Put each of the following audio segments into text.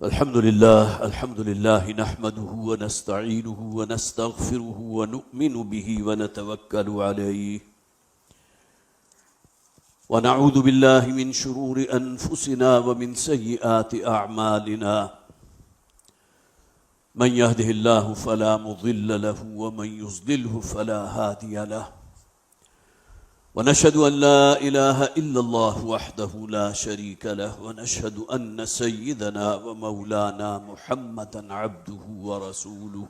الحمد لله نحمده ونستعينه ونستغفره ونؤمن به ونتوكل عليه ونعوذ بالله من شرور أنفسنا ومن سيئات أعمالنا من يهده الله فلا مضل له ومن يضلله فلا هادي له ونشهد أن لا إله إلا الله وحده لا شريك له ونشهد أن سيدنا ومولانا محمدا عبده ورسوله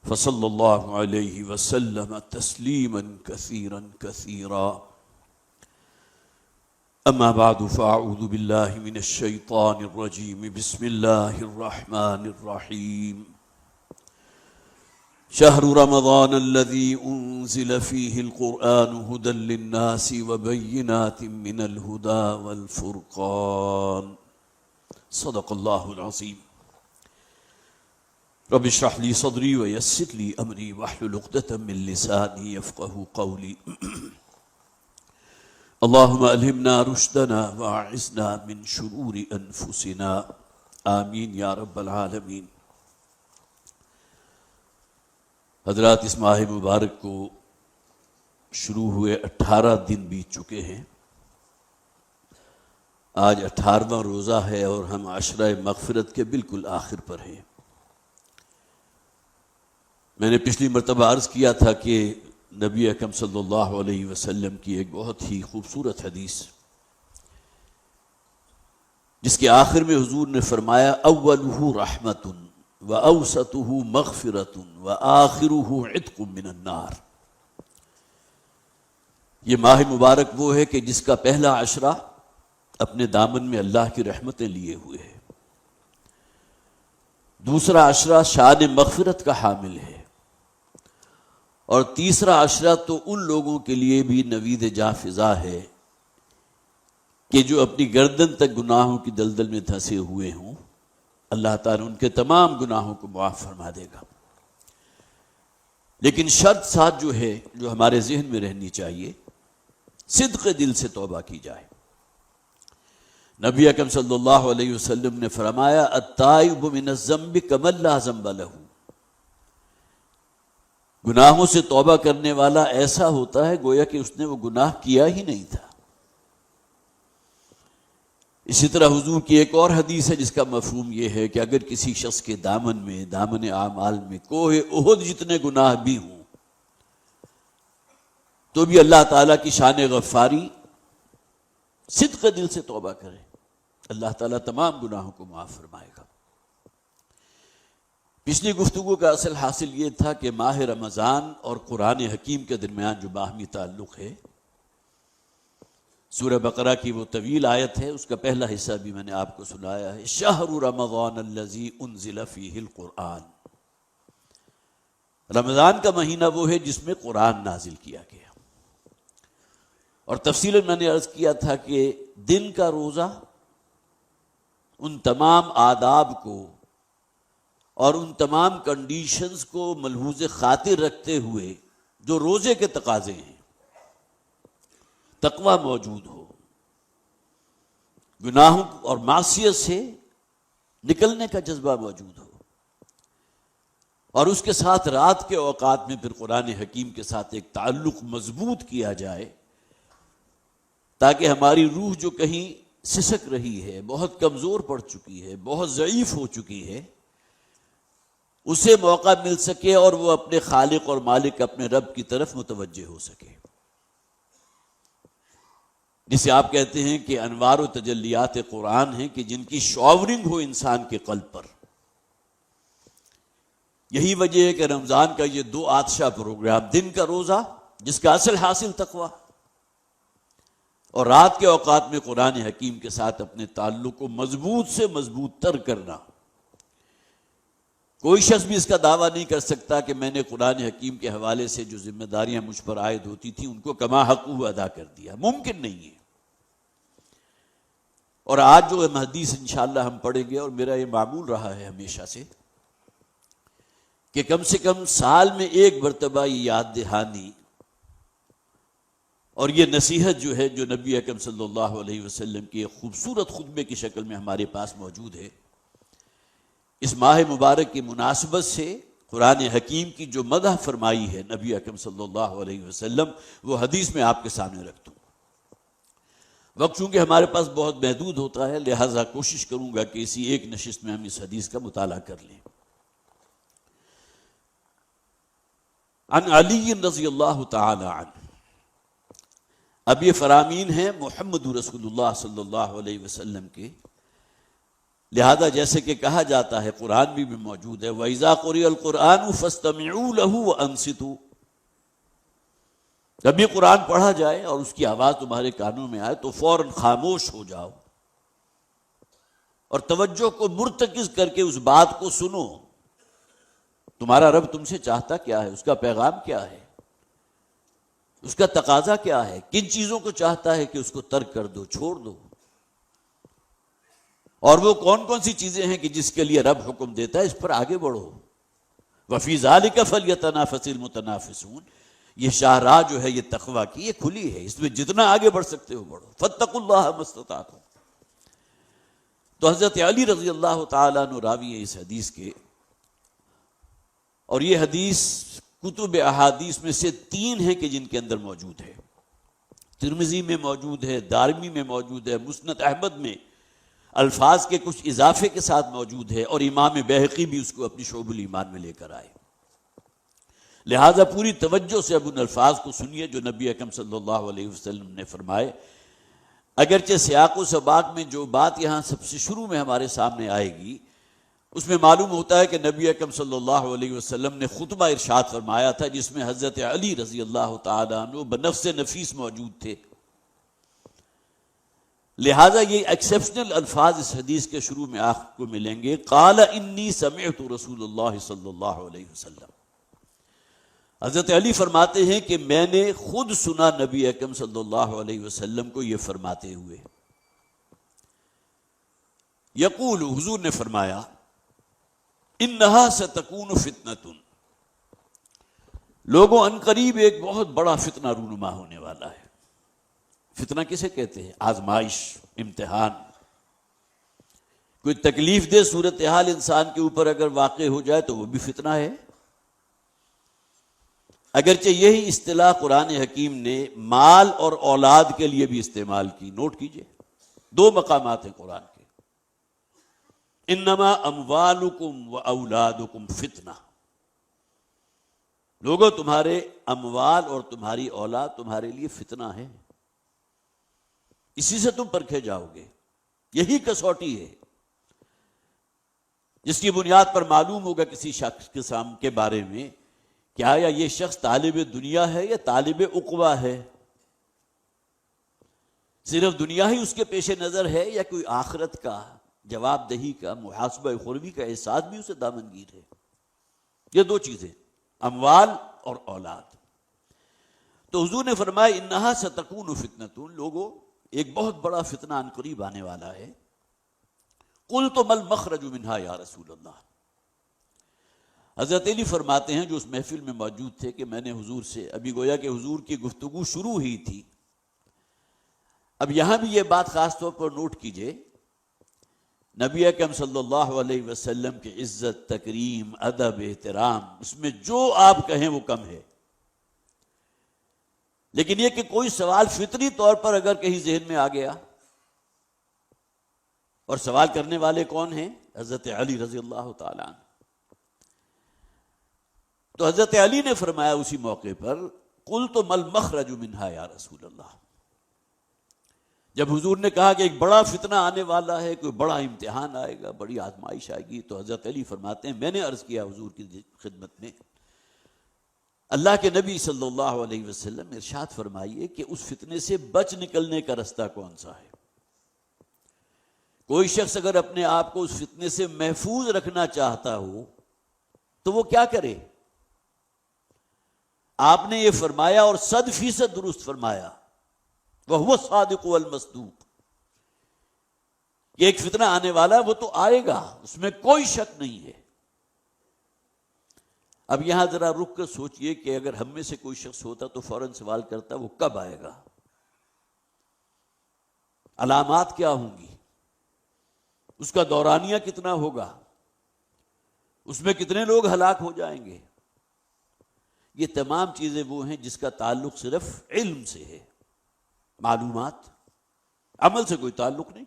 فصلى الله عليه وسلم تسليما كثيرا كثيرا أما بعد فأعوذ بالله من الشيطان الرجيم بسم الله الرحمن الرحيم شهر رمضان الذي أنزل فيه القرآن هدى للناس وبينات من الهدى والفرقان صدق الله العظيم رب اشرح لي صدري ويسر لي أمري واحلل عقدة من لساني يفقهوا قولي اللهم ألهمنا رشدنا وأعذنا من شرور أنفسنا آمین یا رب العالمین۔ حضرات، اس ماہ مبارک کو شروع ہوئے 18 دن بیت چکے ہیں۔ آج 18واں روزہ ہے اور ہم عشرہ مغفرت کے بالکل آخر پر ہیں۔ میں نے پچھلی مرتبہ عرض کیا تھا کہ نبی اکرم صلی اللہ علیہ وسلم کی ایک بہت ہی خوبصورت حدیث، جس کے آخر میں حضور نے فرمایا اولہ رحمت وَأَوْسَطُهُ مَغْفِرَةٌ وَآخِرُهُ عِتْقٌ مِّنَ النَّارِ۔ یہ ماہ مبارک وہ ہے کہ جس کا پہلا عشرہ اپنے دامن میں اللہ کی رحمتیں لیے ہوئے ہے، دوسرا عشرہ شان مغفرت کا حامل ہے، اور تیسرا عشرہ تو ان لوگوں کے لیے بھی نوید جاں فضا ہے کہ جو اپنی گردن تک گناہوں کی دلدل میں دھنسے ہوئے ہوں، اللہ تعالیٰ ان کے تمام گناہوں کو معاف فرما دے گا۔ لیکن شرط ساتھ جو ہے، جو ہمارے ذہن میں رہنی چاہیے، صدق دل سے توبہ کی جائے۔ نبی اکرم صلی اللہ علیہ وسلم نے فرمایا التائب من الذنب کمن لا ذنب لہ، گناہوں سے توبہ کرنے والا ایسا ہوتا ہے گویا کہ اس نے وہ گناہ کیا ہی نہیں تھا۔ اسی طرح حضور کی ایک اور حدیث ہے جس کا مفہوم یہ ہے کہ اگر کسی شخص کے دامن میں، دامن اعمال میں کوہ احد جتنے گناہ بھی ہوں تو بھی اللہ تعالیٰ کی شان غفاری، صدق دل سے توبہ کرے، اللہ تعالیٰ تمام گناہوں کو معاف فرمائے گا۔ پچھلی گفتگو کا اصل حاصل یہ تھا کہ ماہ رمضان اور قرآن حکیم کے درمیان جو باہمی تعلق ہے، سورہ بقرہ کی وہ طویل آیت ہے، اس کا پہلا حصہ بھی میں نے آپ کو سنایا ہے، شہر رمضان الذی انزل فیہ القرآن۔ رمضان کا مہینہ وہ ہے جس میں قرآن نازل کیا گیا، اور تفصیلاً میں نے عرض کیا تھا کہ دن کا روزہ ان تمام آداب کو اور ان تمام کنڈیشنز کو ملحوظ خاطر رکھتے ہوئے جو روزے کے تقاضے ہیں، تقوی موجود ہو، گناہوں اور معصیت سے نکلنے کا جذبہ موجود ہو، اور اس کے ساتھ رات کے اوقات میں پھر قرآن حکیم کے ساتھ ایک تعلق مضبوط کیا جائے، تاکہ ہماری روح جو کہیں سسک رہی ہے، بہت کمزور پڑ چکی ہے، بہت ضعیف ہو چکی ہے، اسے موقع مل سکے اور وہ اپنے خالق اور مالک اپنے رب کی طرف متوجہ ہو سکے، جسے آپ کہتے ہیں کہ انوار و تجلیات قرآن ہیں کہ جن کی شاورنگ ہو انسان کے قلب پر۔ یہی وجہ ہے کہ رمضان کا یہ دو آتشہ پروگرام، دن کا روزہ جس کا اصل حاصل تقوی، اور رات کے اوقات میں قرآن حکیم کے ساتھ اپنے تعلق کو مضبوط سے مضبوط تر کرنا۔ کوئی شخص بھی اس کا دعویٰ نہیں کر سکتا کہ میں نے قرآن حکیم کے حوالے سے جو ذمہ داریاں مجھ پر عائد ہوتی تھیں ان کو کما حقہ ادا کر دیا، ممکن نہیں ہے۔ اور آج جو حدیث انشاءاللہ ہم پڑھیں گے، اور میرا یہ معمول رہا ہے ہمیشہ سے کہ کم سے کم سال میں ایک مرتبہ یہ یاد دہانی اور یہ نصیحت جو ہے، جو نبی اکرم صلی اللہ علیہ وسلم کی ایک خوبصورت خطبے کی شکل میں ہمارے پاس موجود ہے، اس ماہ مبارک کی مناسبت سے قرآن حکیم کی جو مدح فرمائی ہے نبی اکرم صلی اللہ علیہ وسلم، وہ حدیث میں آپ کے سامنے رکھ دوں۔ وقت چونکہ ہمارے پاس بہت محدود ہوتا ہے، لہٰذا کوشش کروں گا کہ اسی ایک نشست میں ہم اس حدیث کا مطالعہ کر لیں۔ عن علی رضی اللہ تعالی عنہ، اب یہ فرامین ہیں محمد رسول اللہ صلی اللہ علیہ وسلم کے، لہذا جیسے کہ کہا جاتا ہے قرآن بھی موجود ہے وَإِذَا قُرِئَ الْقُرْآنُ فَاسْتَمِعُوا لَهُ وَأَنصِتُوا، جب یہ قرآن پڑھا جائے اور اس کی آواز تمہارے کانوں میں آئے تو فوراً خاموش ہو جاؤ اور توجہ کو مرتکز کر کے اس بات کو سنو۔ تمہارا رب تم سے چاہتا کیا ہے، اس کا پیغام کیا ہے، اس کا تقاضا کیا ہے، کن چیزوں کو چاہتا ہے کہ اس کو ترک کر دو، چھوڑ دو، اور وہ کون کون سی چیزیں ہیں کہ جس کے لیے رب حکم دیتا ہے اس پر آگے بڑھو۔ وَفِي ذَلِكَ فَلْيَتَنَافَسِ الْمُتَنَافِسُونَ، یہ شاہراہ جو ہے یہ تقویٰ کی یہ کھلی ہے، اس میں جتنا آگے بڑھ سکتے ہو بڑھو۔ فَاتَّقُوا اللَّهَ مَا اسْتَطَعْتُمْ۔ تو حضرت علی رضی اللہ تعالیٰ عنہ راوی ہے اس حدیث کے، اور یہ حدیث کتب احادیث میں سے 3 ہیں کہ جن کے اندر موجود ہے، ترمذی میں موجود ہے، دارمی میں موجود ہے، مسند احمد میں الفاظ کے کچھ اضافے کے ساتھ موجود ہے، اور امام بیہقی بھی اس کو اپنی شعب الایمان میں لے کر آئے۔ لہذا پوری توجہ سے اب ان الفاظ کو سنیے جو نبی اکرم صلی اللہ علیہ وسلم نے فرمائے۔ اگرچہ سیاق و سباق میں جو بات یہاں سب سے شروع میں ہمارے سامنے آئے گی اس میں معلوم ہوتا ہے کہ نبی اکرم صلی اللہ علیہ وسلم نے خطبہ ارشاد فرمایا تھا جس میں حضرت علی رضی اللہ تعالیٰ عنہ بنفس نفیس موجود تھے، لہٰذا یہ ایکسیپشنل الفاظ اس حدیث کے شروع میں آپ کو ملیں گے۔ قال انی سمعت رسول اللہ صلی اللہ علیہ وسلم، حضرت علی فرماتے ہیں کہ میں نے خود سنا نبی اکرم صلی اللہ علیہ وسلم کو یہ فرماتے ہوئے، یقول، حضور نے فرمایا، انہا ستکون فتنۃ، لوگوں ان قریب ایک بہت بڑا فتنہ رونما ہونے والا ہے۔ فتنہ کسے کہتے ہیں؟ آزمائش، امتحان، کوئی تکلیف دہ صورتحال انسان کے اوپر اگر واقع ہو جائے تو وہ بھی فتنہ ہے۔ اگرچہ یہی اصطلاح قرآن حکیم نے مال اور اولاد کے لیے بھی استعمال کی، نوٹ کیجئے، 2 مقامات ہیں قرآن کے، انما اموالکم و اولادکم فتنہ، لوگوں تمہارے اموال اور تمہاری اولاد تمہارے لیے فتنہ ہے، اسی سے تم پرکھے جاؤ گے، یہی کسوٹی ہے جس کی بنیاد پر معلوم ہوگا کسی شخص کے بارے میں کہ آیا یہ شخص طالب دنیا ہے یا طالب عقبہ ہے، صرف دنیا ہی اس کے پیش نظر ہے یا کوئی آخرت کا جواب دہی کا محاسبہ اخروی کا احساس بھی اسے دامنگیر ہے۔ یہ 2 چیزیں، اموال اور اولاد۔ تو حضور نے فرمایا انہا ستکون فتنۃ، لوگوں ایک بہت بڑا فتنہ ان قریب آنے والا ہے۔ قلت ما المخرج منہا یا رسول اللہ، حضرت علی فرماتے ہیں جو اس محفل میں موجود تھے کہ میں نے حضور سے، ابھی گویا کہ حضور کی گفتگو شروع ہی تھی، اب یہاں بھی یہ بات خاص طور پر نوٹ کیجئے، نبی اکرم صلی اللہ علیہ وسلم کی عزت، تکریم، ادب، احترام، اس میں جو آپ کہیں وہ کم ہے، لیکن یہ کہ کوئی سوال فطری طور پر اگر کہیں ذہن میں آ گیا، اور سوال کرنے والے کون ہیں؟ حضرت علی رضی اللہ تعالیٰ عنہ، تو حضرت علی نے فرمایا اسی موقع پر قلت ما المخرج منہا یا رسول اللہ، جب حضور نے کہا کہ ایک بڑا فتنہ آنے والا ہے، کوئی بڑا امتحان آئے گا، بڑی آزمائش آئے گی، تو حضرت علی فرماتے ہیں میں نے عرض کیا حضور کی خدمت میں، اللہ کے نبی صلی اللہ علیہ وسلم ارشاد فرمائیے کہ اس فتنے سے بچ نکلنے کا رستہ کون سا ہے؟ کوئی شخص اگر اپنے آپ کو اس فتنے سے محفوظ رکھنا چاہتا ہو تو وہ کیا کرے؟ آپ نے یہ فرمایا اور 100% درست فرمایا، وَهُوَ الصَّادِقُ وَالْمَصْدُوقُ، یہ ایک فتنہ آنے والا ہے، وہ تو آئے گا، اس میں کوئی شک نہیں ہے۔ اب یہاں ذرا رک کر سوچئے کہ اگر ہم میں سے کوئی شخص ہوتا تو فوراً سوال کرتا وہ کب آئے گا، علامات کیا ہوں گی، اس کا دورانیہ کتنا ہوگا، اس میں کتنے لوگ ہلاک ہو جائیں گے. یہ تمام چیزیں وہ ہیں جس کا تعلق صرف علم سے ہے، معلومات، عمل سے کوئی تعلق نہیں.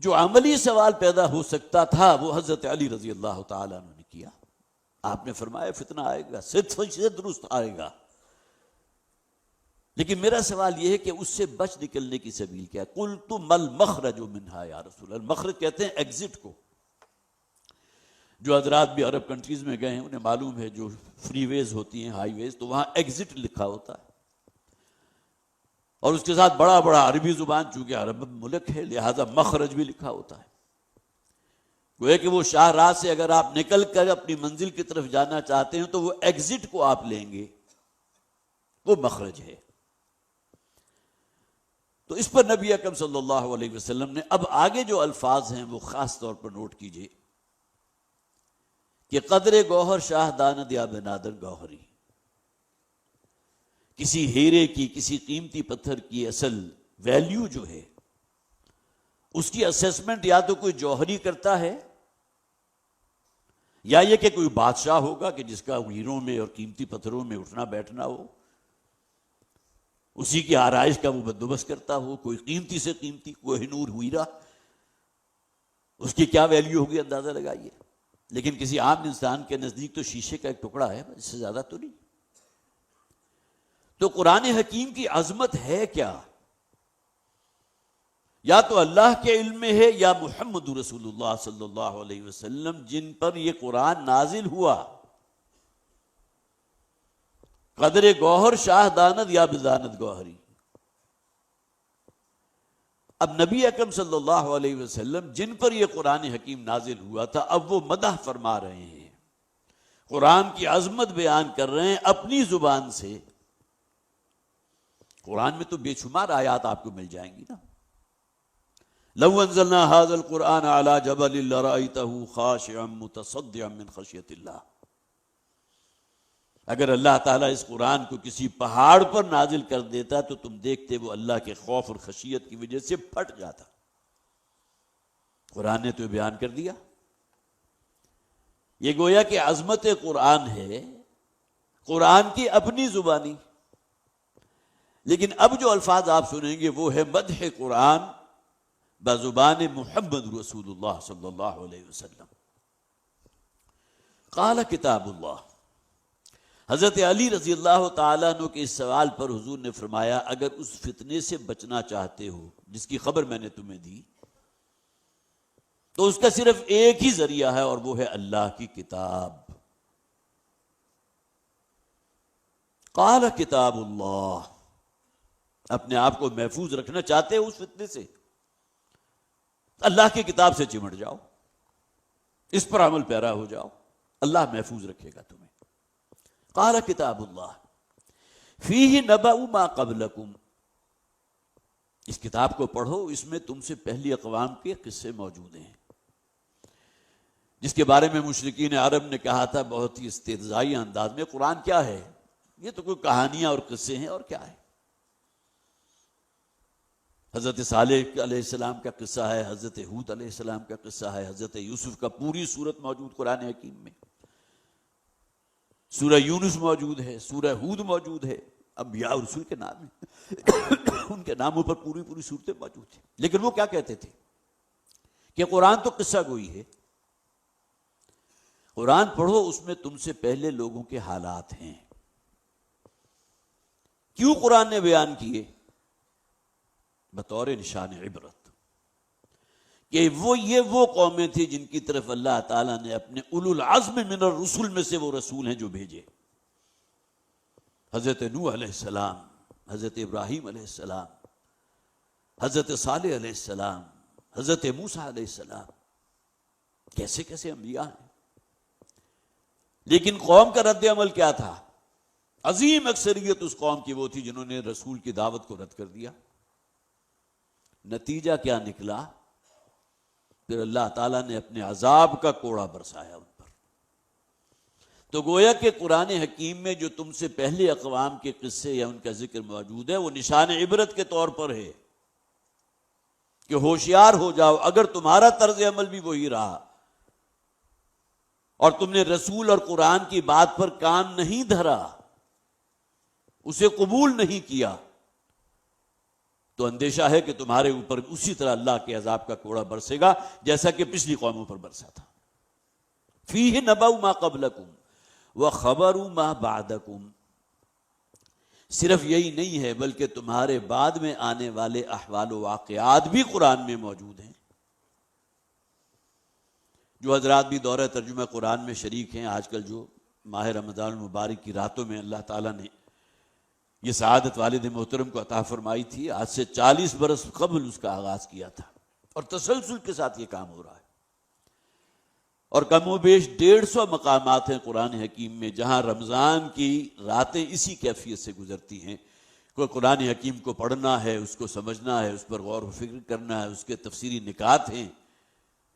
جو عملی سوال پیدا ہو سکتا تھا وہ حضرت علی رضی اللہ تعالیٰ عنہ نے کیا. آپ نے فرمایا فتنہ آئے گا، 100% درست آئے گا، لیکن میرا سوال یہ ہے کہ اس سے بچ نکلنے کی سبیل کیا ہے؟ قلت مل مخرج منہا یا رسول اللہ. مخرج کہتے ہیں ایگزٹ کو. جو حضرات بھی عرب کنٹریز میں گئے ہیں انہیں معلوم ہے جو فری ویز ہوتی ہیں، ہائی ویز، تو وہاں ایگزٹ لکھا ہوتا ہے، اور اس کے ساتھ بڑا بڑا عربی زبان، چونکہ عرب ملک ہے لہذا مخرج بھی لکھا ہوتا ہے. گویا کہ وہ شاہراہ سے اگر آپ نکل کر اپنی منزل کی طرف جانا چاہتے ہیں تو وہ ایگزٹ کو آپ لیں گے، وہ مخرج ہے. تو اس پر نبی اکرم صلی اللہ علیہ وسلم نے اب آگے جو الفاظ ہیں وہ خاص طور پر نوٹ کیجئے کہ قدر گوہر شاہ داند یا بنادر گوہری. کسی ہیرے کی، کسی قیمتی پتھر کی اصل ویلیو جو ہے اس کی اسیسمنٹ یا تو کوئی جوہری کرتا ہے یا یہ کہ کوئی بادشاہ ہوگا کہ جس کا ہیروں میں اور قیمتی پتھروں میں اٹھنا بیٹھنا ہو، اسی کی آرائش کا وہ بندوبست کرتا ہو. کوئی قیمتی سے قیمتی، کوہ نور ہیرا، اس کی کیا ویلیو ہوگی اندازہ لگائیے. لیکن کسی عام انسان کے نزدیک تو شیشے کا ایک ٹکڑا ہے، اس سے زیادہ تو نہیں. تو قرآن حکیم کی عظمت ہے کیا؟ یا تو اللہ کے علم میں ہے یا محمد رسول اللہ صلی اللہ علیہ وسلم جن پر یہ قرآن نازل ہوا. قدر گوہر شاہ داند یا بداند گوہری. اب نبی اکرم صلی اللہ علیہ وسلم جن پر یہ قرآن حکیم نازل ہوا تھا اب وہ مدح فرما رہے ہیں، قرآن کی عظمت بیان کر رہے ہیں اپنی زبان سے. قرآن میں تو بے شمار آیات آپ کو مل جائیں گی نا. لو انزلنا هذا القرآن على جبل لرأيته خاشعا متصدعا من خشیۃ اللہ. اگر اللہ تعالیٰ اس قرآن کو کسی پہاڑ پر نازل کر دیتا تو تم دیکھتے وہ اللہ کے خوف اور خشیت کی وجہ سے پھٹ جاتا. قرآن نے تو بیان کر دیا. یہ گویا کہ عظمت قرآن ہے، قرآن کی اپنی زبانی. لیکن اب جو الفاظ آپ سنیں گے وہ ہے مدح قرآن بزبان محمد رسول اللہ صلی اللہ علیہ وسلم. قال کتاب اللہ. حضرت علی رضی اللہ تعالیٰ عنہ کے اس سوال پر حضور نے فرمایا اگر اس فتنے سے بچنا چاہتے ہو جس کی خبر میں نے تمہیں دی تو اس کا صرف ایک ہی ذریعہ ہے اور وہ ہے اللہ کی کتاب. قال کتاب اللہ. اپنے آپ کو محفوظ رکھنا چاہتے ہو اس فتنے سے، اللہ کی کتاب سے چمٹ جاؤ، اس پر عمل پیرا ہو جاؤ، اللہ محفوظ رکھے گا تمہیں. قال کتاب اللہ فیہ نبأ ما قبلکم. اس کتاب کو پڑھو، اس میں تم سے پہلی اقوام کے قصے موجود ہیں جس کے بارے میں مشرکین عرب نے کہا تھا بہت ہی استہزائی انداز میں قرآن کیا ہے، یہ تو کوئی کہانیاں اور قصے ہیں اور کیا ہے. حضرت صالح علیہ السلام کا قصہ ہے، حضرت ہود علیہ السلام کا قصہ ہے، حضرت یوسف کا پوری صورت موجود قرآن حکیم میں. سورہ یونس موجود ہے، سورہ ہود موجود ہے، انبیاء اور رسول کے نام ہیں ان کے ناموں پر پوری صورتیں موجود ہیں. لیکن وہ کیا کہتے تھے کہ قرآن تو قصہ گوئی ہے، قرآن پڑھو اس میں تم سے پہلے لوگوں کے حالات ہیں. کیوں قرآن نے بیان کیے؟ بطور نشان عبرت کہ وہ قومیں تھیں جن کی طرف اللہ تعالیٰ نے اپنے اولو العزم من الرسل میں سے وہ رسول ہیں جو بھیجے. حضرت نوح علیہ السلام، حضرت ابراہیم علیہ السلام، حضرت صالح علیہ السلام، حضرت موسیٰ علیہ السلام. کیسے کیسے انبیاء ہیں. لیکن قوم کا رد عمل کیا تھا؟ عظیم اکثریت اس قوم کی وہ تھی جنہوں نے رسول کی دعوت کو رد کر دیا. نتیجہ کیا نکلا؟ پھر اللہ تعالیٰ نے اپنے عذاب کا کوڑا برسایا ان پر. تو گویا کہ قرآن حکیم میں جو تم سے پہلے اقوام کے قصے یا ان کا ذکر موجود ہے وہ نشان عبرت کے طور پر ہے کہ ہوشیار ہو جاؤ. اگر تمہارا طرز عمل بھی وہی رہا اور تم نے رسول اور قرآن کی بات پر کان نہیں دھرا، اسے قبول نہیں کیا، تو اندیشہ ہے کہ تمہارے اوپر اسی طرح اللہ کے عذاب کا کوڑا برسے گا جیسا کہ پچھلی قوموں پر برسا تھا۔ فیہ نبأ ما قبلکم وخبر ما بعدکم، صرف یہی نہیں ہے بلکہ تمہارے بعد میں آنے والے احوال و واقعات بھی قرآن میں موجود ہیں۔ جو حضرات بھی دورہ ترجمہ قرآن میں شریک ہیں، آج کل جو ماہ رمضان المبارک کی راتوں میں اللہ تعالیٰ نے یہ سعادت والد محترم کو عطا فرمائی تھی، آج سے 40 برس قبل اس کا آغاز کیا تھا، اور تسلسل کے ساتھ یہ کام ہو رہا ہے، اور کم و بیش 150 مقامات ہیں قرآن حکیم میں جہاں رمضان کی راتیں اسی کیفیت سے گزرتی ہیں۔ کوئی قرآن حکیم کو پڑھنا ہے، اس کو سمجھنا ہے، اس پر غور و فکر کرنا ہے، اس کے تفسیری نکات ہیں،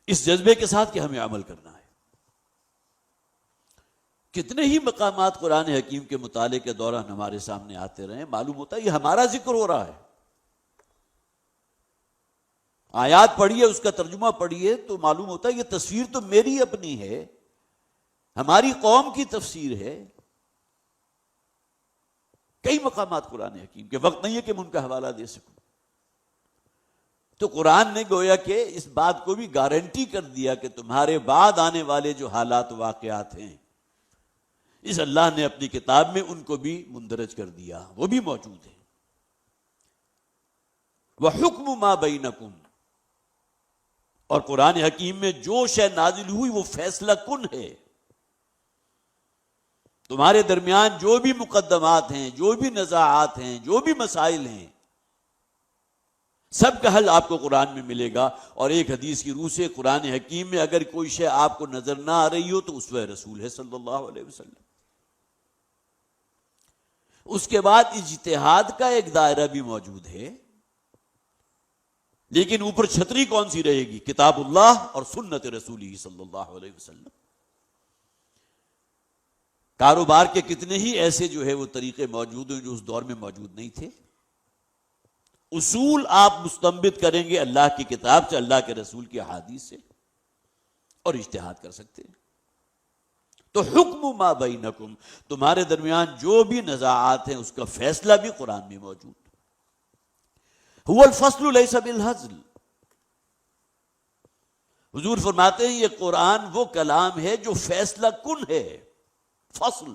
اس جذبے کے ساتھ کہ ہمیں عمل کرنا ہے۔ کتنے ہی مقامات قرآن حکیم کے مطالعے کے دوران ہمارے سامنے آتے رہے، معلوم ہوتا ہے یہ ہمارا ذکر ہو رہا ہے۔ آیات پڑھیے، اس کا ترجمہ پڑھیے تو معلوم ہوتا ہے یہ تصویر تو میری اپنی ہے، ہماری قوم کی تفسیر ہے۔ کئی مقامات قرآن حکیم کے، وقت نہیں ہے کہ میں ان کا حوالہ دے سکوں۔ تو قرآن نے گویا کہ اس بات کو بھی گارنٹی کر دیا کہ تمہارے بعد آنے والے جو حالات واقعات ہیں، اس اللہ نے اپنی کتاب میں ان کو بھی مندرج کر دیا، وہ بھی موجود ہے۔ وَحُكْمُ مَا بَيْنَكُمْ، اور قرآن حکیم میں جو شے نازل ہوئی وہ فیصلہ کن ہے۔ تمہارے درمیان جو بھی مقدمات ہیں، جو بھی نزاعات ہیں، جو بھی مسائل ہیں، سب کا حل آپ کو قرآن میں ملے گا۔ اور ایک حدیث کی روح سے قرآن حکیم میں اگر کوئی شے آپ کو نظر نہ آ رہی ہو تو اسوہ رسول ہے صلی اللہ علیہ وسلم۔ اس کے بعد اجتہاد کا ایک دائرہ بھی موجود ہے، لیکن اوپر چھتری کون سی رہے گی؟ کتاب اللہ اور سنت رسولی صلی اللہ علیہ وسلم۔ کاروبار کے کتنے ہی ایسے جو ہے وہ طریقے موجود ہیں جو اس دور میں موجود نہیں تھے۔ اصول آپ مستنبط کریں گے اللہ کی کتاب سے، اللہ کے رسول کی احادیث سے، اور اجتہاد کر سکتے ہیں۔ تو حکم ما بینکم، تمہارے درمیان جو بھی نزاعات ہیں اس کا فیصلہ بھی قرآن میں موجود۔ هو الفصل لیس بالہزل، حضور فرماتے ہیں یہ قرآن وہ کلام ہے جو فیصلہ کن ہے، فصل۔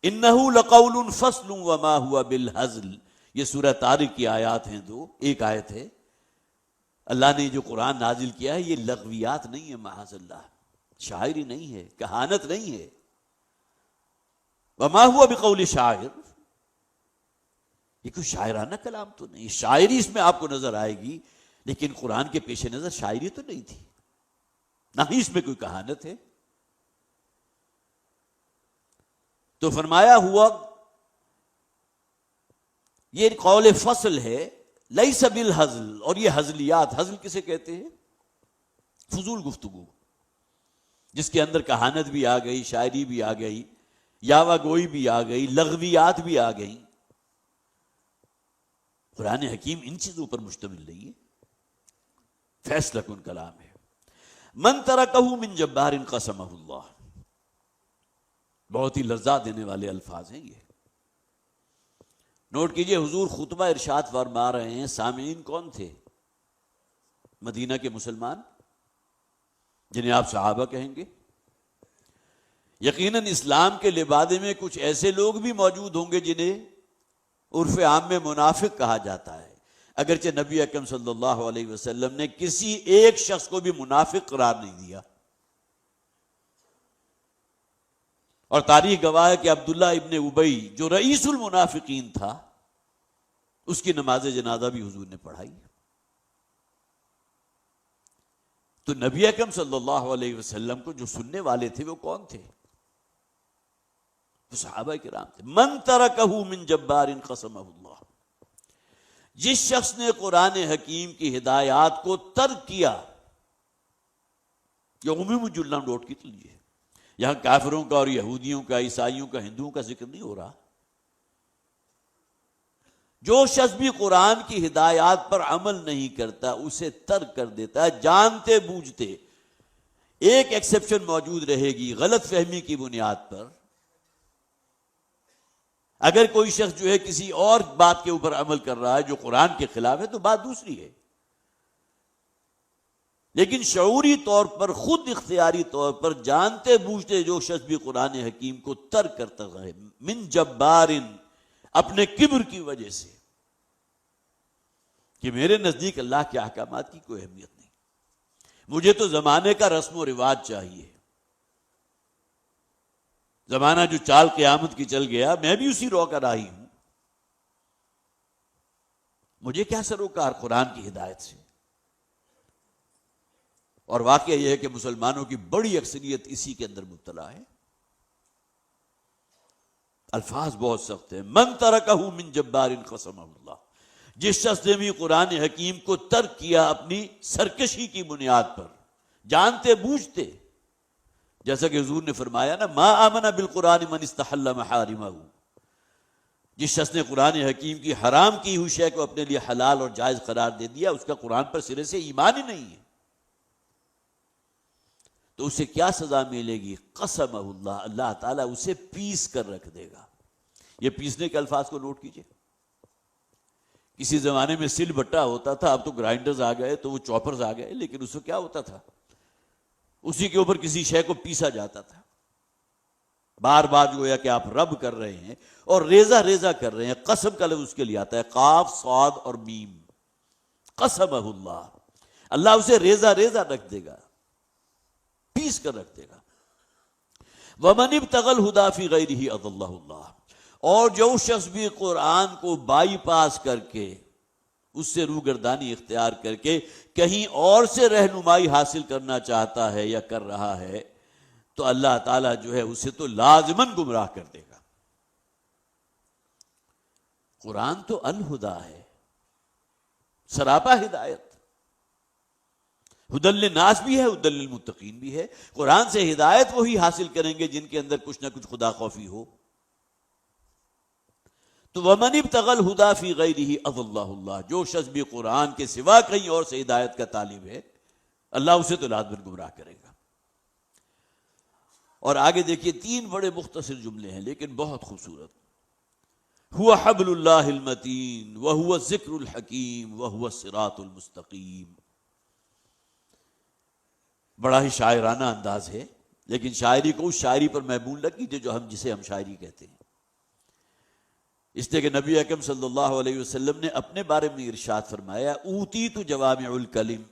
انہ لقول فصل وما هو بالہزل، یہ سورہ طارق کی آیات ہیں دو، ایک آیت ہے۔ اللہ نے جو قرآن نازل کیا ہے یہ لغویات نہیں ہے، معاذ اللہ، شاعری نہیں ہے، کہانت نہیں ہے۔ وما هو بقول شاعر، یہ کوئی شاعرانہ کلام تو نہیں، شاعری اس میں آپ کو نظر آئے گی، لیکن قرآن کے پیش نظر شاعری تو نہیں تھی، نہ ہی اس میں کوئی کہانت ہے۔ تو فرمایا ہوا یہ قول فصل ہے، لیس بالہزل، اور یہ ہزلیات، ہزل کسے کہتے ہیں؟ فضول گفتگو، جس کے اندر کہانت بھی آ گئی، شاعری بھی آ گئی، یاوہ گوئی بھی آ گئی، لغویات بھی آ گئیں۔ قرآن حکیم ان چیزوں پر مشتمل نہیں ہے، فیصلہ کن کلام ہے۔ من ترکہ من جبار قسمہ اللہ، بہت ہی لرزا دینے والے الفاظ ہیں یہ۔ نوٹ کیجئے، حضور خطبہ ارشاد فرما رہے ہیں، سامعین کون تھے؟ مدینہ کے مسلمان، جنہیں آپ صحابہ کہیں گے۔ یقیناً اسلام کے لبادے میں کچھ ایسے لوگ بھی موجود ہوں گے جنہیں عرف عام میں منافق کہا جاتا ہے، اگرچہ نبی اکرم صلی اللہ علیہ وسلم نے کسی ایک شخص کو بھی منافق قرار نہیں دیا، اور تاریخ گواہ ہے کہ عبداللہ ابن ابی جو رئیس المنافقین تھا، اس کی نماز جنازہ بھی حضور نے پڑھائی۔ تو نبی اکرم صلی اللہ علیہ وسلم کو جو سننے والے تھے وہ کون تھے؟ وہ صحابہ کرام تھے۔ من ترکہ من جبار قسمہ اللہ، جس شخص نے قرآن حکیم کی ہدایات کو ترک کیا، یہ عمومی جملہ نوٹ کی لیجیے، یہاں کافروں کا اور یہودیوں کا، عیسائیوں کا، ہندوؤں کا ذکر نہیں ہو رہا۔ جو شخص بھی قرآن کی ہدایات پر عمل نہیں کرتا، اسے ترک کر دیتا ہے جانتے بوجھتے، ایک ایکسیپشن موجود رہے گی غلط فہمی کی بنیاد پر. اگر کوئی شخص جو ہے کسی اور بات کے اوپر عمل کر رہا ہے جو قرآن کے خلاف ہے تو بات دوسری ہے، لیکن شعوری طور پر، خود اختیاری طور پر، جانتے بوجھتے جو شخص بھی قرآن حکیم کو ترک کرتا ہے من جبار، اپنے کبر کی وجہ سے کہ میرے نزدیک اللہ کے احکامات کی کوئی اہمیت نہیں، مجھے تو زمانے کا رسم و رواج چاہیے، زمانہ جو چال قیامت کی چل گیا میں بھی اسی رو کر آئی ہوں، مجھے کیا سروکار قرآن کی ہدایت سے. اور واقعہ یہ ہے کہ مسلمانوں کی بڑی اکثریت اسی کے اندر مبتلا ہے. الفاظ بہت سخت ہیں. من ترکہ من جبار قسمہ اللہ، جس شخص نے بھی قرآن حکیم کو ترک کیا اپنی سرکشی کی بنیاد پر، جانتے بوجھتے، جیسا کہ حضور نے فرمایا نا ما آمن بالقرآن من استحل محارمہ، جس شخص نے قرآن حکیم کی حرام کی ہوئی شے کو اپنے لیے حلال اور جائز قرار دے دیا، اس کا قرآن پر سرے سے ایمان ہی نہیں ہے. تو اسے کیا سزا ملے گی؟ قسمہ اللہ، اللہ تعالیٰ اسے پیس کر رکھ دے گا. یہ پیسنے کے الفاظ کو نوٹ کیجئے. کسی زمانے میں سل بٹا ہوتا تھا، اب تو گرائنڈرز آ گئے تو وہ چاپرز آ گئے، لیکن اس کو کیا ہوتا تھا؟ اسی کے اوپر کسی شے کو پیسا جاتا تھا. بار بار جو ہے کہ آپ رب کر رہے ہیں اور ریزہ ریزہ کر رہے ہیں. قسم کا لفظ اس کے لیے آتا ہے، قاف صاد اور میم. قسمہ اللہ، اللہ اسے ریزہ ریزہ رکھ دے گا، پیس کر رکھ دے گا. وَمَنِ ابْتَغَى الْهُدَى فِي غَيْرِهِ أَضَلَّهُ اللَّهُ، اور جو شخص بھی قرآن کو بائی پاس کر کے، اس سے روگردانی اختیار کر کے کہیں اور سے رہنمائی حاصل کرنا چاہتا ہے یا کر رہا ہے، تو اللہ تعالیٰ جو ہے اسے تو لازماً گمراہ کر دے گا. قرآن تو الہدا ہے، سراپا ہدایت. ہدی للناس بھی ہے، ہدی للمتقین بھی ہے. قرآن سے ہدایت وہی حاصل کریں گے جن کے اندر کچھ نہ کچھ خدا خوفی ہو. تو وَمَنِ ابْتَغَى الْهُدَى فِي غَيْرِهِ أَضَلَّهُ اللَّهُ، جو شخص بھی قرآن کے سوا کہیں اور سے ہدایت کا طالب ہے، اللہ اسے تو لازماً گمراہ کرے گا. اور آگے دیکھیے 3 بڑے مختصر جملے ہیں لیکن بہت خوبصورت. هُوَ حَبْلُ اللَّهِ الْمَتِينُ وَهُوَ الذِّكْرُ الْحَكِيمُ وَهُوَ الصِّرَاطُ الْمُسْتَقِيمُ. بڑا ہی شاعرانہ انداز ہے، لیکن شاعری کو اس شاعری پر محمول نہ کیجیے جو جسے ہم شاعری کہتے ہیں. اس لیے کہ نبی اکرم صلی اللہ علیہ وسلم نے اپنے بارے میں ارشاد فرمایا اوتیت جوامع الکلم،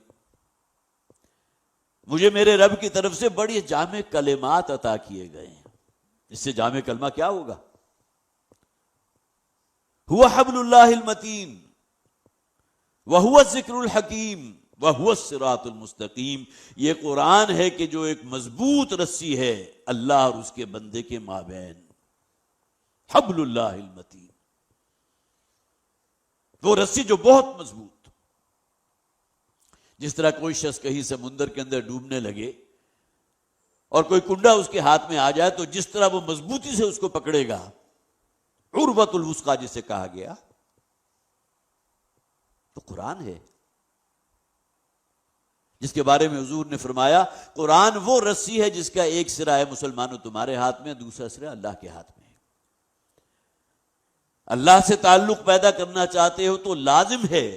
مجھے میرے رب کی طرف سے بڑی جامع کلمات عطا کیے گئے ہیں. اس سے جامع کلمہ کیا ہوگا؟ هو حبل اللہ المتین وهو الذکر الحکیم وهو الصراط المستقیم. یہ قرآن ہے کہ جو ایک مضبوط رسی ہے اللہ اور اس کے بندے کے مابین. حبل اللہ المتین، وہ رسی جو بہت مضبوط. جس طرح کوئی شخص کہیں سمندر کے اندر ڈوبنے لگے اور کوئی کنڈا اس کے ہاتھ میں آ جائے تو جس طرح وہ مضبوطی سے اس کو پکڑے گا، عروۃ الوثقی جسے کہا گیا، تو قرآن ہے جس کے بارے میں حضور نے فرمایا قرآن وہ رسی ہے جس کا ایک سرا ہے مسلمانوں تمہارے ہاتھ میں، دوسرا سرا اللہ کے ہاتھ میں. اللہ سے تعلق پیدا کرنا چاہتے ہو تو لازم ہے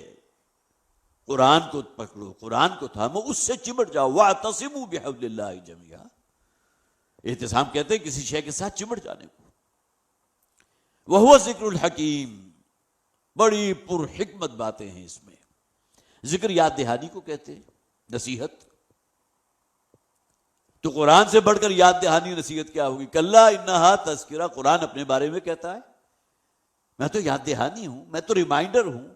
قرآن کو پکڑو، قرآن کو تھامو، اس سے چمٹ جاؤ. وَاعْتَصِمُوا بِحَبْلِ اللَّهِ جَمِيعًا، اعتصام کہتے ہیں کسی شے کے ساتھ چمٹ جانے کو. وَهُوَ الذِّكْرُ الْحَكِيمُ، بڑی پر حکمت باتیں ہیں اس میں. ذکر یاد دہانی کو کہتے ہیں، نصیحت. تو قرآن سے بڑھ کر یاد دہانی نصیحت کیا ہوگی؟ کلا انہا تذکرہ، قرآن اپنے بارے میں کہتا ہے میں تو یاد دہانی ہوں، میں تو ریمائنڈر ہوں،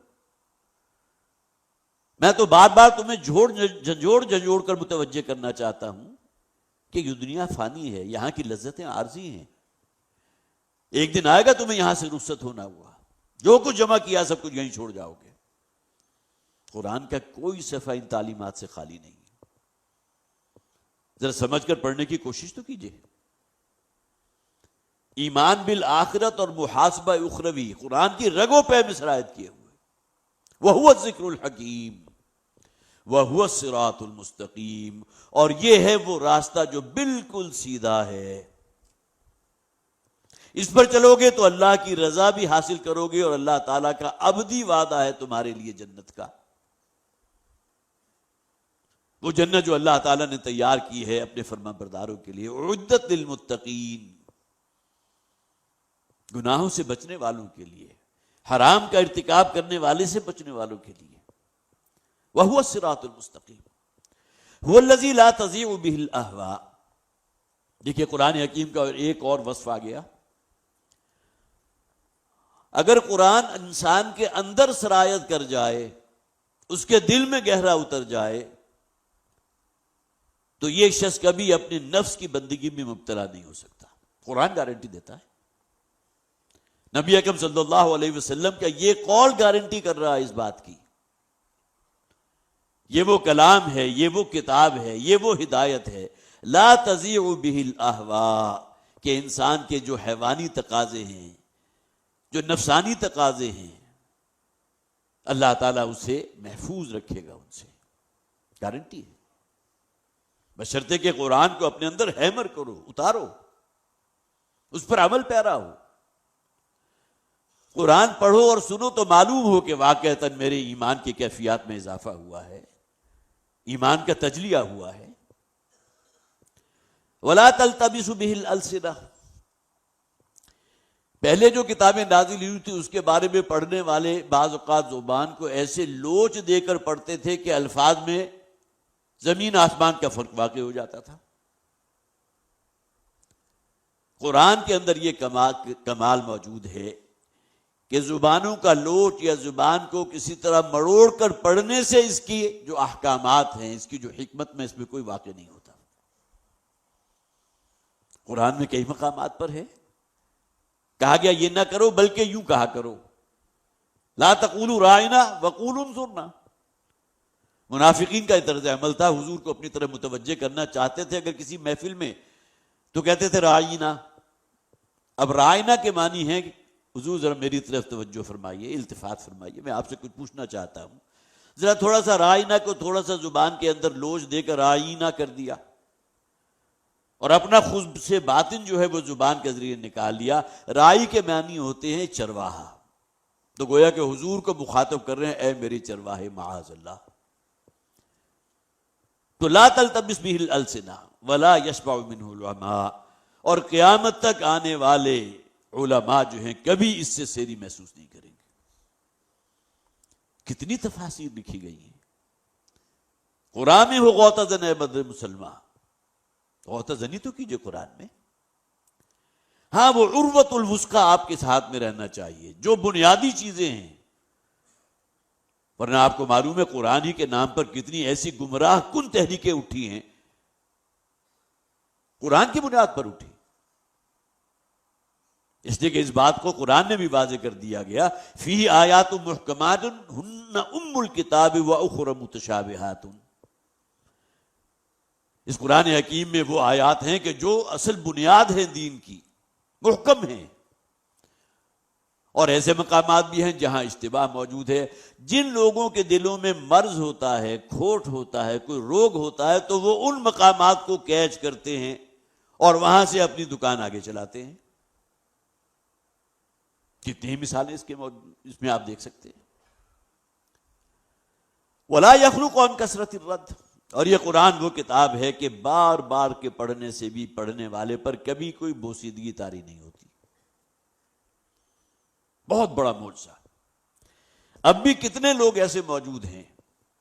میں تو بار بار تمہیں جھنجھوڑ کر متوجہ کرنا چاہتا ہوں کہ یہ دنیا فانی ہے، یہاں کی لذتیں عارضی ہیں، ایک دن آئے گا تمہیں یہاں سے رخصت ہونا ہوا، جو کچھ جمع کیا سب کچھ یہیں چھوڑ جاؤ گے. قرآن کا کوئی صفحہ ان تعلیمات سے خالی نہیں ہے. ذرا سمجھ کر پڑھنے کی کوشش تو کیجیے. ایمان بالآخرت اور محاسبہ اخروی قرآن کی رگوں پہ میں سرایت کیے ہوئے. وَهُوَ الذِّكْرُ الْحَكِيمُ وَهُوَ الصِّرَاطُ الْمُسْتَقِيمُ، اور یہ ہے وہ راستہ جو بالکل سیدھا ہے۔ اس پر چلو گے تو اللہ کی رضا بھی حاصل کرو گے، اور اللہ تعالیٰ کا ابدی وعدہ ہے تمہارے لیے جنت کا، وہ جنت جو اللہ تعالیٰ نے تیار کی ہے اپنے فرما برداروں کے لیے، اعدت للمتقین، گناہوں سے بچنے والوں کے لیے، حرام کا ارتکاب کرنے والے سے بچنے والوں کے لیے۔ وَهُوَ الصِّرَاطُ الْمُسْتَقِيمُ هُوَ الَّذِي لَا تَضِيعُ بِهِ الْأَهْوَاءُ۔ دیکھیے قرآن حکیم کا ایک اور وصف آ گیا۔ اگر قرآن انسان کے اندر سرایت کر جائے، اس کے دل میں گہرا اتر جائے، تو یہ شخص کبھی اپنے نفس کی بندگی میں مبتلا نہیں ہو سکتا۔ قرآن گارنٹی دیتا ہے، نبی اکرم صلی اللہ علیہ وسلم کا یہ قول گارنٹی کر رہا ہے اس بات کی۔ یہ وہ کلام ہے، یہ وہ کتاب ہے، یہ وہ ہدایت ہے، لا تضیع بہ الاہواء، کہ انسان کے جو حیوانی تقاضے ہیں، جو نفسانی تقاضے ہیں، اللہ تعالیٰ اسے محفوظ رکھے گا، ان سے گارنٹی ہے، بشرطے کہ قرآن کو اپنے اندر ہیمر کرو، اتارو، اس پر عمل پیرا ہو۔ قرآن پڑھو اور سنو تو معلوم ہو کہ واقعتاً میرے ایمان کی کیفیات میں اضافہ ہوا ہے، ایمان کا تجلیہ ہوا ہے۔ وَلَا تَلْتَبِسُ بِهِ الْأَلْسِنَةُ، پہلے جو کتابیں نازل ہوئی تھی اس کے بارے میں پڑھنے والے بعض اوقات زبان کو ایسے لوچ دے کر پڑھتے تھے کہ الفاظ میں زمین آسمان کا فرق واقع ہو جاتا تھا۔ قرآن کے اندر یہ کمال موجود ہے کہ زبانوں کا لوٹ یا زبان کو کسی طرح مروڑ کر پڑھنے سے اس کی جو احکامات ہیں، اس کی جو حکمت میں، اس میں کوئی واقع نہیں ہوتا۔ قرآن میں کئی مقامات پر ہے کہا گیا یہ نہ کرو بلکہ یوں کہا کرو، لا تقولوا راعنا وقولوا انظرنا۔ منافقین کا طرز عمل تھا، حضور کو اپنی طرف متوجہ کرنا چاہتے تھے اگر کسی محفل میں تو کہتے تھے راعینا۔ اب راعینا کے معنی ہے کہ حضور ذرا میری طرف توجہ فرمائیے، التفات فرمائیے، میں آپ سے کچھ پوچھنا چاہتا ہوں۔ ذرا تھوڑا سا راعینا کو تھوڑا سا زبان کے اندر لوچ دے کر راعینا کر دیا، اور اپنا خود سے باطن جو ہے وہ زبان کے ذریعے نکال لیا۔ رائی کے معنی ہوتے ہیں چرواہا، تو گویا کہ حضور کو مخاطب کر رہے ہیں، اے میری چرواہے معاذ اللہ۔ تو لا تلتبس بہ الالسنہ ولا یشبع منہ العماء، اور قیامت تک آنے والے علماء جو ہیں کبھی اس سے سیری محسوس نہیں کریں گے۔ کتنی تفاسیر لکھی گئی ہیں قرآن میں۔ ہو غوطہ زن بدر مسلمہ، غوطہ زنی تو کیجئے قرآن میں، ہاں وہ عروۃ الوثقی آپ کے ساتھ میں رہنا چاہیے، جو بنیادی چیزیں ہیں، ورنہ آپ کو معلوم ہے قرآن ہی کے نام پر کتنی ایسی گمراہ کن تحریکیں اٹھی ہیں، قرآن کی بنیاد پر اٹھی، اس لیے کہ اس بات کو قرآن نے بھی واضح کر دیا گیا، فیہ آیات محکمات ہن ام الکتاب واخر متشابہات۔ اس قرآن حکیم میں وہ آیات ہیں کہ جو اصل بنیاد ہیں دین کی، محکم ہیں، اور ایسے مقامات بھی ہیں جہاں اشتباہ موجود ہے۔ جن لوگوں کے دلوں میں مرض ہوتا ہے، کھوٹ ہوتا ہے، کوئی روگ ہوتا ہے، تو وہ ان مقامات کو کیچ کرتے ہیں اور وہاں سے اپنی دکان آگے چلاتے ہیں۔ کتنی مثالیں اس میں آپ دیکھ سکتے ہیں۔ وَلَا يَخْلُقُ عَنْ كَثْرَةِ الرَّدِّ، اور یہ قرآن وہ کتاب ہے کہ بار بار کے پڑھنے سے بھی پڑھنے والے پر کبھی کوئی بوسیدگی طاری نہیں ہوتی۔ بہت بڑا معجزہ۔ اب بھی کتنے لوگ ایسے موجود ہیں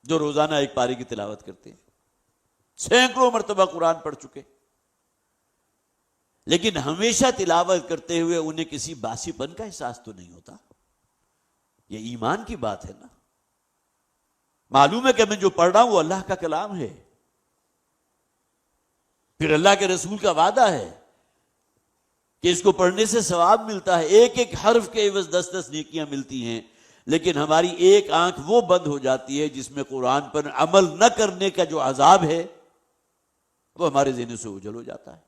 جو روزانہ ایک پارے کی تلاوت کرتے ہیں، سینکڑوں مرتبہ قرآن پڑھ چکے، لیکن ہمیشہ تلاوت کرتے ہوئے انہیں کسی باسی پن کا احساس تو نہیں ہوتا۔ یہ ایمان کی بات ہے نا، معلوم ہے کہ میں جو پڑھ رہا ہوں وہ اللہ کا کلام ہے، پھر اللہ کے رسول کا وعدہ ہے کہ اس کو پڑھنے سے ثواب ملتا ہے، ایک ایک حرف کے عوض 10 نیکیاں ملتی ہیں، لیکن ہماری ایک آنکھ وہ بند ہو جاتی ہے جس میں قرآن پر عمل نہ کرنے کا جو عذاب ہے وہ ہمارے ذہن سے اوجھل ہو جاتا ہے۔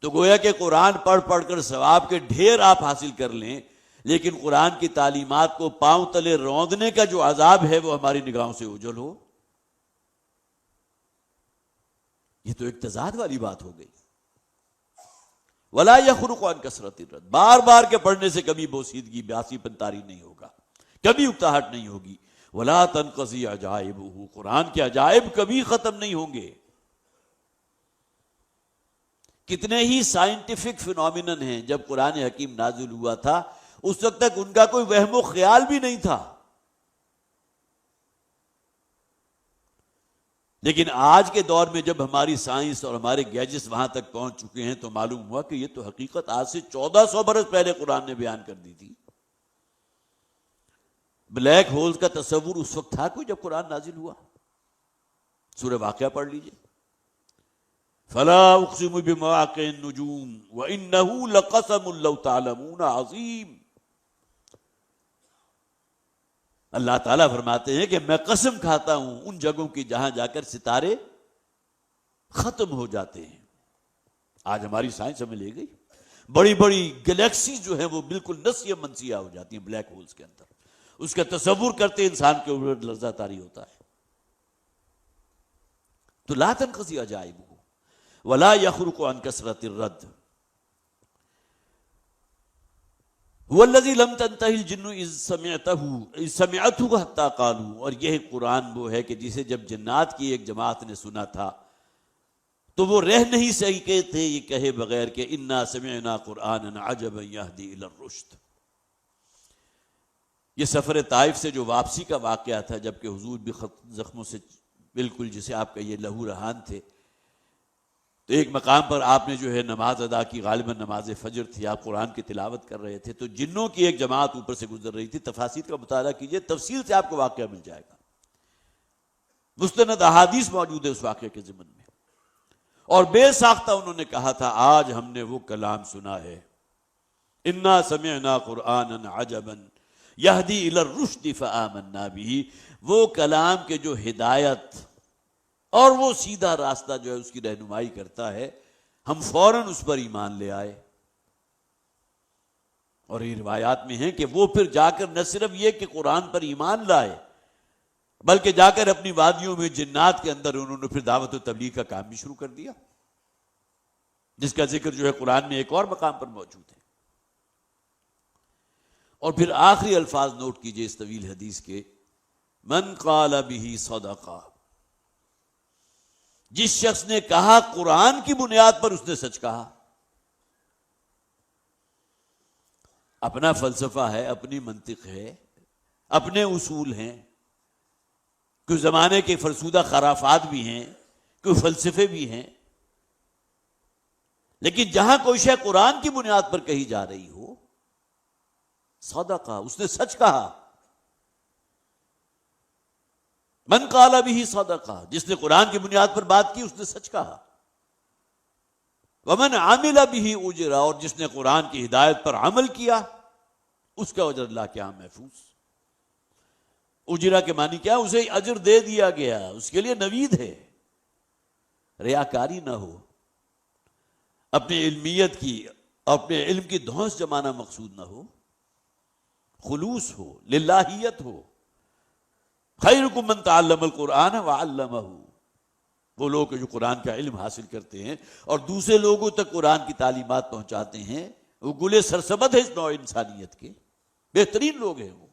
تو گویا کہ قرآن پڑھ پڑھ کر ثواب کے ڈھیر آپ حاصل کر لیں، لیکن قرآن کی تعلیمات کو پاؤں تلے روندنے کا جو عذاب ہے وہ ہماری نگاہوں سے اوجھل ہو، یہ تو ایک تضاد والی بات ہو گئی۔ ولا یخرق عن کثرت الرد، بار بار کے پڑھنے سے کبھی بوسیدگی بیاسی پنتاری نہیں ہوگا، کبھی اکتاہٹ نہیں ہوگی۔ ولا تنقضی عجائبہ، قرآن کے عجائب کبھی ختم نہیں ہوں گے۔ کتنے ہی سائنٹیفک فینومینن ہیں، جب قرآن حکیم نازل ہوا تھا اس وقت تک ان کا کوئی وہم و خیال بھی نہیں تھا، لیکن آج کے دور میں جب ہماری سائنس اور ہمارے گیجٹس وہاں تک پہنچ چکے ہیں تو معلوم ہوا کہ یہ تو حقیقت آج سے 1400 برس پہلے قرآن نے بیان کر دی تھی۔ بلیک ہولز کا تصور اس وقت تھا کوئی جب قرآن نازل ہوا؟ سورہ واقعہ پڑھ لیجئے۔ فلا اقسم بمواقع النجوم وانه لقسم لو تعلمون عظیم۔ اللہ تعالیٰ فرماتے ہیں کہ میں قسم کھاتا ہوں ان جگہوں کی جہاں جا کر ستارے ختم ہو جاتے ہیں۔ آج ہماری سائنس ہمیں لے گئی، بڑی بڑی گلیکسی جو ہیں وہ بالکل نسیہ منسیہ ہو جاتی ہیں بلیک ہولز کے اندر، اس کا تصور کرتے انسان کے اوپر لرزہ طاری ہوتا ہے۔ تو لا تنقضی عجائبہ ولا یخرق عن کثرت الرد، هو الذی لم تنتهی الجن اذ سمعته حتی قالوا، اور یہ قرآن وہ ہے کہ جسے جب جنات کی ایک جماعت نے سنا تھا تو وہ رہ نہیں سکے تھے یہ کہے بغیر کہ انا سمعنا قرآنا عجبا یہدی الی الرشد۔ یہ سفر طائف سے جو واپسی کا واقعہ تھا، جبکہ حضور بھی زخموں سے بالکل جسے آپ کہیے لہو رہان تھے، تو ایک مقام پر آپ نے جو ہے نماز ادا کی، غالباً نماز فجر تھی، آپ قرآن کی تلاوت کر رہے تھے، تو جنوں کی ایک جماعت اوپر سے گزر رہی تھی۔ تفاسیر کا مطالعہ کیجئے، تفصیل سے آپ کو واقعہ مل جائے گا، مستند احادیث موجود ہے اس واقعے کے ضمن میں، اور بے ساختہ انہوں نے کہا تھا آج ہم نے وہ کلام سنا ہے، انا سمعنا قرآنا عجبا یہدی الی الرشد فآمنا بہ، وہ کلام کے جو ہدایت اور وہ سیدھا راستہ جو ہے اس کی رہنمائی کرتا ہے، ہم فوراً اس پر ایمان لے آئے۔ اور یہ روایات میں ہیں کہ وہ پھر جا کر نہ صرف یہ کہ قرآن پر ایمان لائے، بلکہ جا کر اپنی وادیوں میں جنات کے اندر انہوں نے پھر دعوت و تبلیغ کا کام بھی شروع کر دیا، جس کا ذکر جو ہے قرآن میں ایک اور مقام پر موجود ہے۔ اور پھر آخری الفاظ نوٹ کیجئے اس طویل حدیث کے، من قال بہ صدقہ، جس شخص نے کہا قرآن کی بنیاد پر اس نے سچ کہا۔ اپنا فلسفہ ہے، اپنی منطق ہے، اپنے اصول ہیں، کوئی زمانے کے فرسودہ خرافات بھی ہیں، کوئی فلسفے بھی ہیں، لیکن جہاں کوئی شے قرآن کی بنیاد پر کہی جا رہی ہو، صدقہ، اس نے سچ کہا۔ من قال بہ صدقہ، جس نے قرآن کی بنیاد پر بات کی اس نے سچ کہا۔ ومن عمل بہ اجر، اور جس نے قرآن کی ہدایت پر عمل کیا اس کا اجر اللہ کے ہاں محفوظ۔ اجرا کے معنی کیا؟ اسے اجر دے دیا گیا، اس کے لیے نوید ہے۔ ریاکاری نہ ہو، اپنی علمیت کی، اپنے علم کی دھونس جمانا مقصود نہ ہو، خلوص ہو، للہیت ہو۔ خیرکم من تعلم القرآن وعلمہ، وہ لوگ جو قرآن کا علم حاصل کرتے ہیں اور دوسرے لوگوں تک قرآن کی تعلیمات پہنچاتے ہیں، وہ گلے سرسبد ہے اس نوع انسانیت کے، بہترین لوگ ہیں وہ۔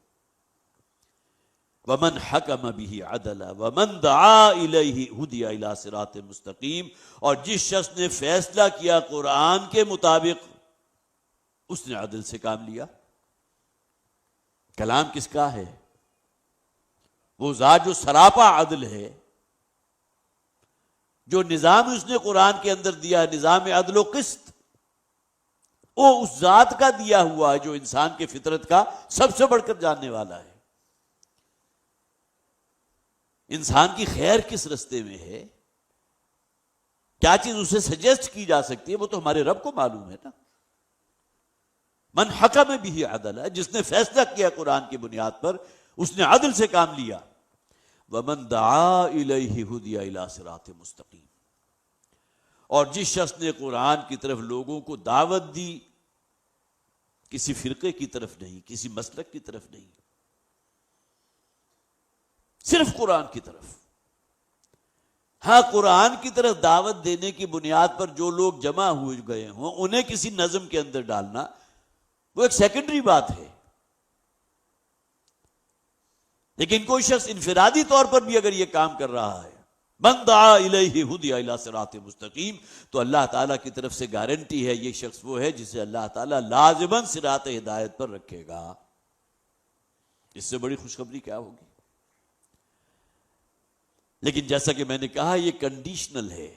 ومن حکم بہ عدل ومن دعا الیہ ہدی الی صراط مستقیم، اور جس شخص نے فیصلہ کیا قرآن کے مطابق اس نے عدل سے کام لیا۔ کلام کس کا ہے؟ وہ ذات جو سراپا عدل ہے، جو نظام اس نے قرآن کے اندر دیا ہے، نظام عدل و قسط، وہ اس ذات کا دیا ہوا ہے جو انسان کے فطرت کا سب سے بڑھ کر جاننے والا ہے۔ انسان کی خیر کس رستے میں ہے، کیا چیز اسے سجیسٹ کی جا سکتی ہے، وہ تو ہمارے رب کو معلوم ہے نا۔ من حکم بہ عدل ہے، جس نے فیصلہ کیا قرآن کی بنیاد پر اس نے عدل سے کام لیا۔ ومن دعا الیہ ہدی الی صراط مستقیم، اور جس شخص نے قرآن کی طرف لوگوں کو دعوت دی کسی فرقے کی طرف نہیں، کسی مسلک کی طرف نہیں، صرف قرآن کی طرف۔ ہاں، قرآن کی طرف دعوت دینے کی بنیاد پر جو لوگ جمع ہوئے گئے ہوں انہیں کسی نظم کے اندر ڈالنا وہ ایک سیکنڈری بات ہے، لیکن کوئی شخص انفرادی طور پر بھی اگر یہ کام کر رہا ہے، من دعا الیہ ہدی الی صراط مستقیم، تو اللہ تعالیٰ کی طرف سے گارنٹی ہے یہ شخص وہ ہے جسے اللہ تعالیٰ لازماً صراط ہدایت پر رکھے گا۔ اس سے بڑی خوشخبری کیا ہوگی؟ لیکن جیسا کہ میں نے کہا یہ کنڈیشنل ہے،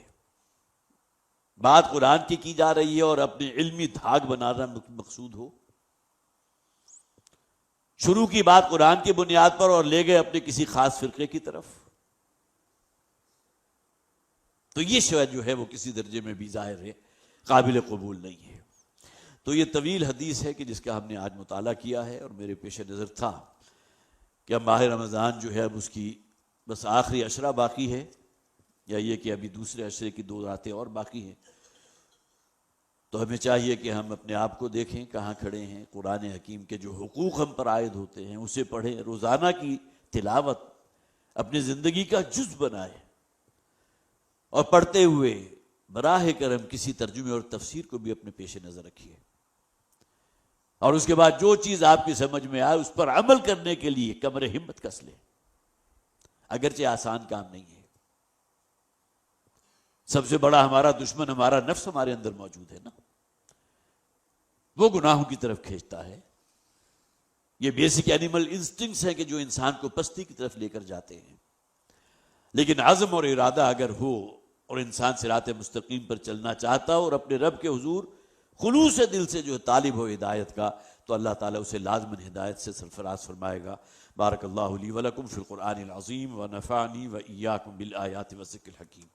بات قرآن کی جا رہی ہے اور اپنے علمی دھاگ بنانا مقصود ہو، شروع کی بات قرآن کی بنیاد پر اور لے گئے اپنے کسی خاص فرقے کی طرف، تو یہ شاید جو ہے وہ کسی درجے میں بھی ظاہر ہے قابل قبول نہیں ہے۔ تو یہ طویل حدیث ہے کہ جس کا ہم نے آج مطالعہ کیا ہے، اور میرے پیش نظر تھا کہ اب ماہ رمضان جو ہے اب اس کی بس آخری عشرہ باقی ہے، یا یہ کہ ابھی دوسرے عشرے کی 2 راتیں اور باقی ہیں، تو ہمیں چاہیے کہ ہم اپنے آپ کو دیکھیں کہاں کھڑے ہیں، قرآن حکیم کے جو حقوق ہم پر عائد ہوتے ہیں اسے پڑھیں، روزانہ کی تلاوت اپنی زندگی کا جز بنائیں، اور پڑھتے ہوئے براہ کرم کسی ترجمے اور تفسیر کو بھی اپنے پیش نظر رکھیے، اور اس کے بعد جو چیز آپ کی سمجھ میں آئے اس پر عمل کرنے کے لیے کمر ہمت کس لیں، اگرچہ آسان کام نہیں ہے۔ سب سے بڑا ہمارا دشمن ہمارا نفس ہمارے اندر موجود ہے نا، وہ گناہوں کی طرف کھینچتا ہے۔ یہ بیسک اینیمل انسٹنکٹس ہیں کہ جو انسان کو پستی کی طرف لے کر جاتے ہیں، لیکن عزم اور ارادہ اگر ہو اور انسان صراط مستقیم پر چلنا چاہتا ہو اور اپنے رب کے حضور خلوص دل سے جو طالب ہو ہدایت کا، تو اللہ تعالیٰ اسے لازماً ہدایت سے سرفراز فرمائے گا۔ بارک اللہ لی ولکم فی القرآن العظیم ونفعنی وإیاکم بالآیات والذکر الحکیم۔